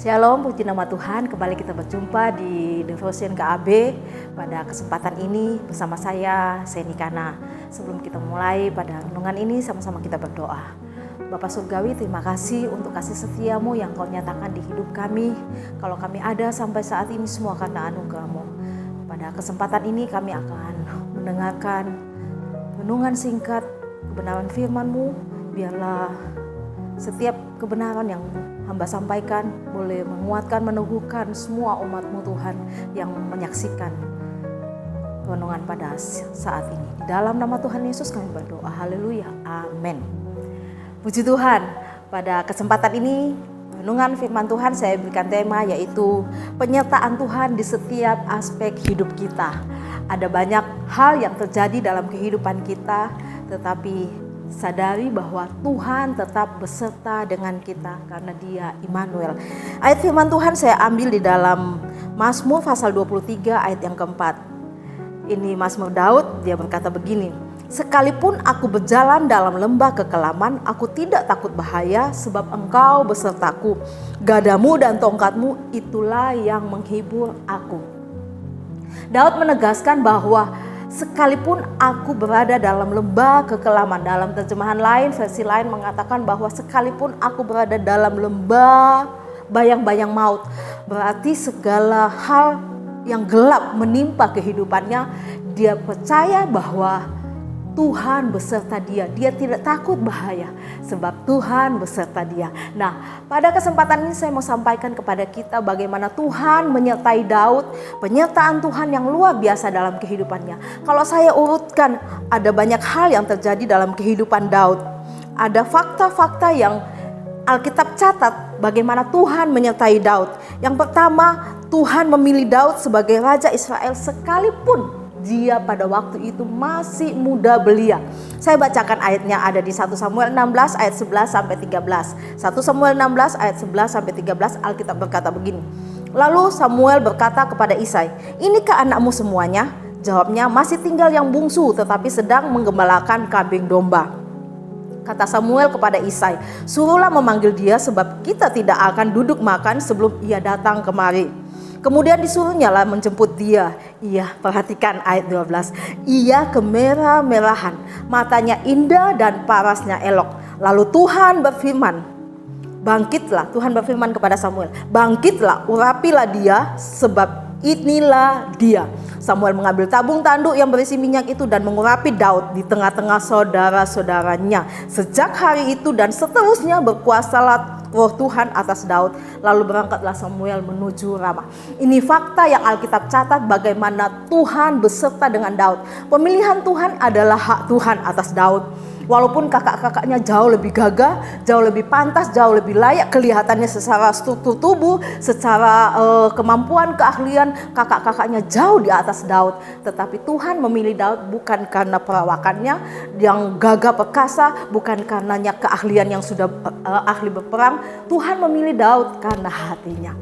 Shalom, puji nama Tuhan. Kembali kita berjumpa di Devotion KAB pada kesempatan ini bersama saya, Seni Kana. Sebelum kita mulai pada renungan ini, sama-sama kita berdoa. Bapa Surgawi, terima kasih untuk kasih setiamu yang kau nyatakan di hidup kami. Kalau kami ada sampai saat ini semua karena anugerah-Mu. Pada kesempatan ini kami akan mendengarkan renungan singkat kebenaran firman-Mu. Biarlah setiap kebenaran yang hamba sampaikan boleh menguatkan, meneguhkan semua umat-Mu Tuhan yang menyaksikan renungan pada saat ini. Di dalam nama Tuhan Yesus kami berdoa. Haleluya. Amin. Puji Tuhan. Pada kesempatan ini renungan firman Tuhan saya berikan tema yaitu penyertaan Tuhan di setiap aspek hidup kita. Ada banyak hal yang terjadi dalam kehidupan kita, tetapi sadari bahwa Tuhan tetap beserta dengan kita karena Dia Immanuel. Ayat firman Tuhan saya ambil di dalam Mazmur pasal 23 ayat yang keempat. Ini Mazmur Daud, dia berkata begini, "Sekalipun aku berjalan dalam lembah kekelaman, aku tidak takut bahaya sebab Engkau besertaku. Gadamu dan tongkatmu itulah yang menghibur aku." Daud menegaskan bahwa sekalipun aku berada dalam lembah kekelaman, dalam terjemahan lain, versi lain mengatakan bahwa sekalipun aku berada dalam lembah bayang-bayang maut, berarti segala hal yang gelap menimpa kehidupannya, dia percaya bahwa Tuhan beserta dia. Dia tidak takut bahaya sebab Tuhan beserta dia. Nah, pada kesempatan ini saya mau sampaikan kepada kita bagaimana Tuhan menyertai Daud, penyertaan Tuhan yang luar biasa dalam kehidupannya. Kalau saya urutkan, ada banyak hal yang terjadi dalam kehidupan Daud. Ada fakta-fakta yang Alkitab catat bagaimana Tuhan menyertai Daud. Yang pertama, Tuhan memilih Daud sebagai Raja Israel sekalipun dia pada waktu itu masih muda belia. Saya bacakan ayatnya, ada di 1 Samuel 16 ayat 11 sampai 13. 1 Samuel 16 ayat 11 sampai 13 Alkitab berkata begini. Lalu Samuel berkata kepada Isai, "Inikah anakmu semuanya?" Jawabnya, "Masih tinggal yang bungsu tetapi sedang menggembalakan kambing domba." Kata Samuel kepada Isai, "Suruhlah memanggil dia sebab kita tidak akan duduk makan sebelum ia datang kemari." Kemudian disuruhnya lah menjemput dia. Ia, perhatikan ayat 12. Ia kemerah-merahan, matanya indah dan parasnya elok. Lalu Tuhan berfirman, "Bangkitlah," Tuhan berfirman kepada Samuel, "Bangkitlah, urapilah dia sebab inilah dia." Samuel mengambil tabung tanduk yang berisi minyak itu dan mengurapi Daud di tengah-tengah saudara-saudaranya. Sejak hari itu dan seterusnya berkuasalah Roh Tuhan atas Daud. Lalu berangkatlah Samuel menuju Ramah. Ini fakta yang Alkitab catat bagaimana Tuhan beserta dengan Daud. Pemilihan Tuhan adalah hak Tuhan atas Daud. Walaupun kakak-kakaknya jauh lebih gagah, jauh lebih pantas, jauh lebih layak kelihatannya secara struktur tubuh, secara kemampuan, keahlian, kakak-kakaknya jauh di atas Daud. Tetapi Tuhan memilih Daud bukan karena perawakannya yang gagah perkasa, bukan karenanya keahlian yang sudah ahli berperang. Tuhan memilih Daud karena hatinya.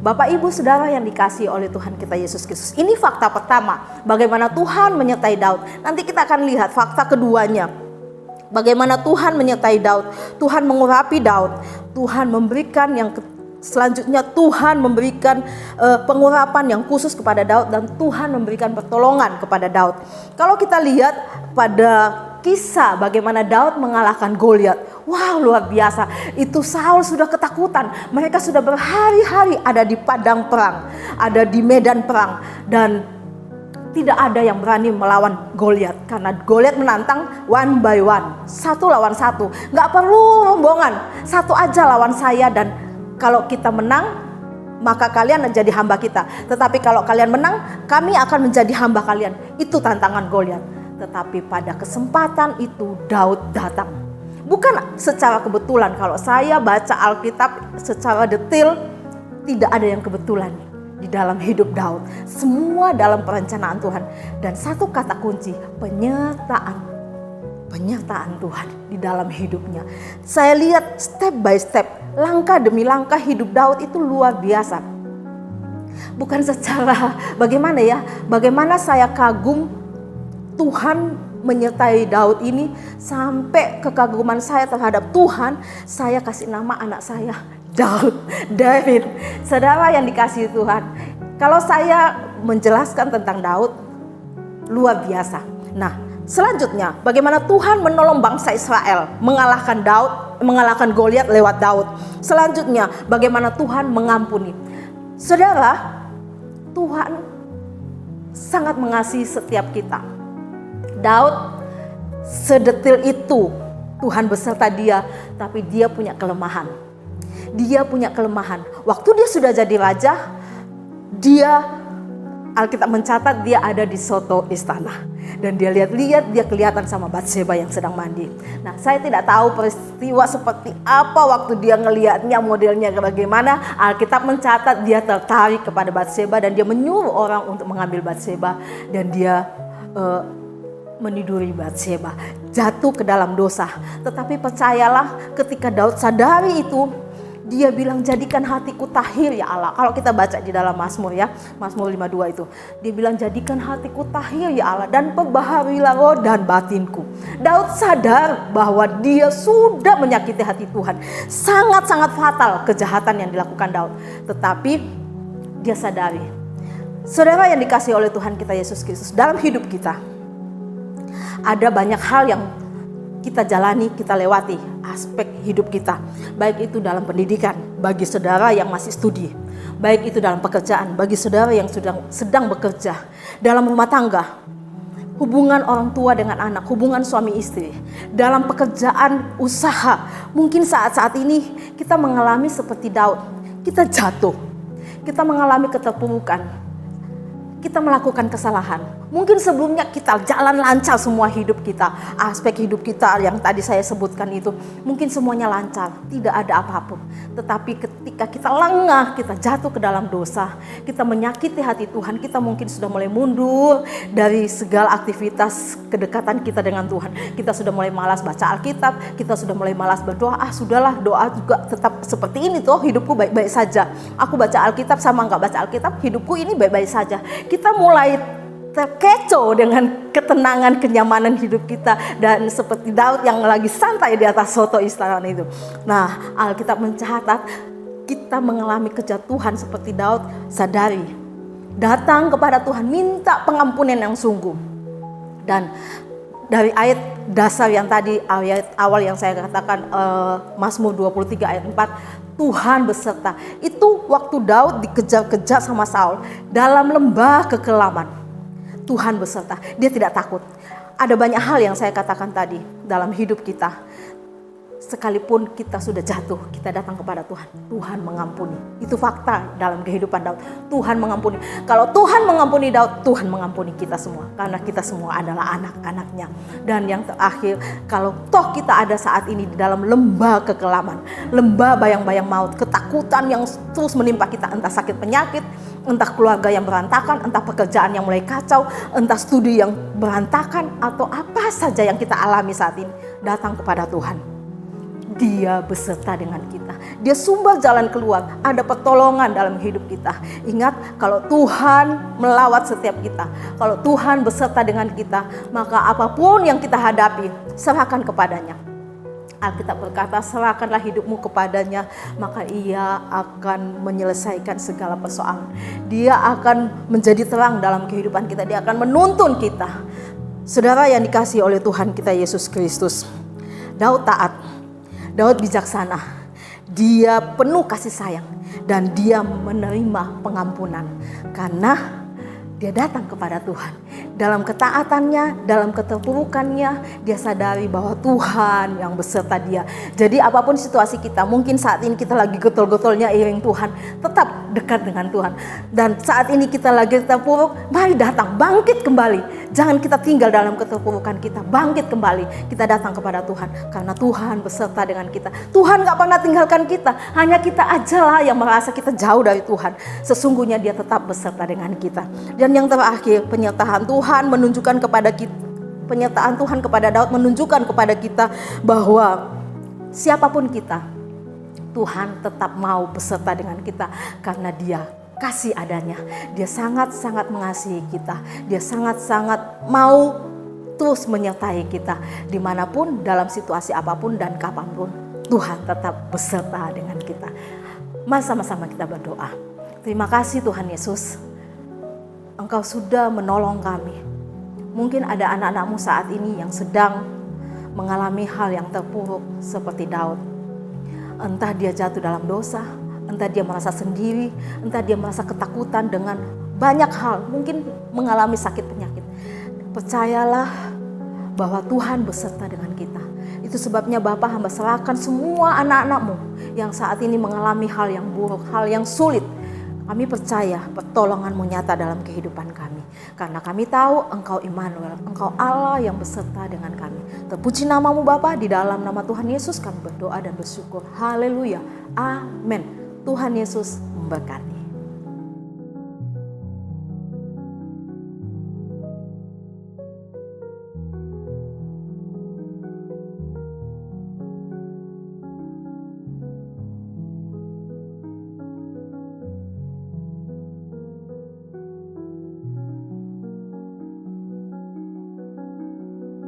Bapak, Ibu, Saudara yang dikasihi oleh Tuhan kita Yesus Kristus. Ini fakta pertama, bagaimana Tuhan menyertai Daud. Nanti kita akan lihat fakta keduanya. Bagaimana Tuhan menyertai Daud, Tuhan mengurapi Daud, Tuhan memberikan yang selanjutnya Tuhan memberikan pengurapan yang khusus kepada Daud dan Tuhan memberikan pertolongan kepada Daud. Kalau kita lihat pada kisah bagaimana Daud mengalahkan Goliat, wow, luar biasa. Itu Saul sudah ketakutan, mereka sudah berhari-hari ada di padang perang, ada di medan perang dan tidak ada yang berani melawan Goliat karena Goliat menantang one by one, satu lawan satu. Gak perlu rombongan, satu aja lawan saya dan kalau kita menang maka kalian menjadi hamba kita. Tetapi kalau kalian menang, kami akan menjadi hamba kalian. Itu tantangan Goliat. Tetapi pada kesempatan itu Daud datang. Bukan secara kebetulan, kalau saya baca Alkitab secara detail tidak ada yang kebetulan di dalam hidup Daud. Semua dalam perencanaan Tuhan. Dan satu kata kunci, penyertaan Tuhan di dalam hidupnya. Saya lihat step by step, langkah demi langkah hidup Daud itu luar biasa. Bukan secara bagaimana saya kagum Tuhan menyertai Daud ini, sampai kekaguman saya terhadap Tuhan, saya kasih nama anak saya David. Saudara yang dikasihi Tuhan, kalau saya menjelaskan tentang Daud, luar biasa. Nah, selanjutnya bagaimana Tuhan menolong bangsa Israel mengalahkan Goliat lewat Daud. Selanjutnya bagaimana Tuhan mengampuni. Saudara, Tuhan sangat mengasihi setiap kita. Daud sedetil itu Tuhan beserta dia, tapi dia punya kelemahan. Waktu dia sudah jadi raja, Alkitab mencatat dia ada di soto istana. Dan dia lihat-lihat, dia kelihatan sama Batseba yang sedang mandi. Nah, saya tidak tahu peristiwa seperti apa waktu dia ngelihatnya, modelnya bagaimana. Alkitab mencatat dia tertarik kepada Batseba dan dia menyuruh orang untuk mengambil Batseba. Dan dia meniduri Batseba, jatuh ke dalam dosa. Tetapi percayalah, ketika Daud sadari itu, dia bilang, jadikan hatiku tahir ya Allah. Kalau kita baca di dalam Mazmur ya, Mazmur 52 itu, dia bilang, jadikan hatiku tahir ya Allah, dan perbaharuilah roh dan batinku. Daud sadar bahwa dia sudah menyakiti hati Tuhan. Sangat-sangat fatal kejahatan yang dilakukan Daud. Tetapi dia sadari. Saudara yang dikasihi oleh Tuhan kita Yesus Kristus, dalam hidup kita ada banyak hal yang kita jalani, kita lewati aspek hidup kita. Baik itu dalam pendidikan, bagi saudara yang masih studi. Baik itu dalam pekerjaan, bagi saudara yang sedang bekerja. Dalam rumah tangga, hubungan orang tua dengan anak, hubungan suami istri. Dalam pekerjaan, usaha. Mungkin saat-saat ini kita mengalami seperti Daud. Kita jatuh, kita mengalami keterpurukan. Kita melakukan kesalahan. Mungkin sebelumnya kita jalan lancar semua hidup kita. Aspek hidup kita yang tadi saya sebutkan itu. Mungkin semuanya lancar. Tidak ada apapun. Tetapi ketika kita lengah, kita jatuh ke dalam dosa. Kita menyakiti hati Tuhan. Kita mungkin sudah mulai mundur dari segala aktivitas kedekatan kita dengan Tuhan. Kita sudah mulai malas baca Alkitab. Kita sudah mulai malas berdoa. Sudahlah, doa juga tetap seperti ini toh. Hidupku baik-baik saja. Aku baca Alkitab sama enggak baca Alkitab. Hidupku ini baik-baik saja. Kita mulai terkecoh dengan ketenangan, kenyamanan hidup kita. Dan seperti Daud yang lagi santai di atas soto istana itu. Nah, Alkitab mencatat kita mengalami kejatuhan seperti Daud. Sadari, datang kepada Tuhan, minta pengampunan yang sungguh. Dan dari ayat dasar yang tadi, ayat awal yang saya katakan, Mazmur 23 ayat 4, Tuhan beserta. Itu waktu Daud dikejar-kejar sama Saul dalam lembah kekelaman. Tuhan beserta. Dia tidak takut. Ada banyak hal yang saya katakan tadi dalam hidup kita. Sekalipun kita sudah jatuh, kita datang kepada Tuhan. Tuhan mengampuni. Itu fakta dalam kehidupan Daud. Tuhan mengampuni. Kalau Tuhan mengampuni Daud, Tuhan mengampuni kita semua. Karena kita semua adalah anak-anaknya. Dan yang terakhir, kalau toh kita ada saat ini di dalam lembah kekelaman, lembah bayang-bayang maut, ketakutan yang terus menimpa kita, entah sakit penyakit, entah keluarga yang berantakan, entah pekerjaan yang mulai kacau, entah studi yang berantakan, atau apa saja yang kita alami saat ini, datang kepada Tuhan. Dia beserta dengan kita. Dia sumber jalan keluar. Ada pertolongan dalam hidup kita. Ingat, kalau Tuhan melawat setiap kita, kalau Tuhan beserta dengan kita, maka apapun yang kita hadapi, serahkan kepadanya. Alkitab berkata, serahkanlah hidupmu kepadanya, maka ia akan menyelesaikan segala persoalan. Dia akan menjadi terang dalam kehidupan kita. Dia akan menuntun kita. Saudara yang dikasihi oleh Tuhan kita Yesus Kristus, Daud taat. Daud bijaksana, dia penuh kasih sayang, dan dia menerima pengampunan karena dia datang kepada Tuhan. Dalam ketaatannya, dalam keterpurukannya, dia sadari bahwa Tuhan yang beserta dia. Jadi apapun situasi kita, mungkin saat ini kita lagi getol-getolnya iring Tuhan, tetap dekat dengan Tuhan. Dan saat ini kita lagi terpuruk, mari datang, bangkit kembali. Jangan kita tinggal dalam keterpurukan kita, bangkit kembali. Kita datang kepada Tuhan, karena Tuhan beserta dengan kita. Tuhan gak pernah tinggalkan kita, hanya kita ajalah yang merasa kita jauh dari Tuhan. Sesungguhnya dia tetap beserta dengan kita. Dan yang terakhir, penyertaan Tuhan menunjukkan kepada kita, penyertaan Tuhan kepada Daud menunjukkan kepada kita bahwa siapapun kita, Tuhan tetap mau beserta dengan kita karena dia kasih adanya. Dia sangat-sangat mengasihi kita. Dia sangat-sangat mau terus menyertai kita dimanapun, dalam situasi apapun dan kapanpun. Tuhan tetap beserta dengan kita. Mari sama-sama kita berdoa. Terima kasih Tuhan Yesus, Engkau sudah menolong kami. Mungkin ada anak-anak-Mu saat ini yang sedang mengalami hal yang terpuruk seperti Daud. Entah dia jatuh dalam dosa, entah dia merasa sendiri, entah dia merasa ketakutan dengan banyak hal, mungkin mengalami sakit penyakit. Percayalah bahwa Tuhan beserta dengan kita. Itu sebabnya Bapa, hamba serahkan semua anak-anak-Mu yang saat ini mengalami hal yang buruk, hal yang sulit. Kami percaya pertolongan-Mu nyata dalam kehidupan kami. Karena kami tahu Engkau Immanuel, Engkau Allah yang beserta dengan kami. Terpuji nama-Mu Bapa, di dalam nama Tuhan Yesus kami berdoa dan bersyukur. Haleluya. Amin. Tuhan Yesus memberkati.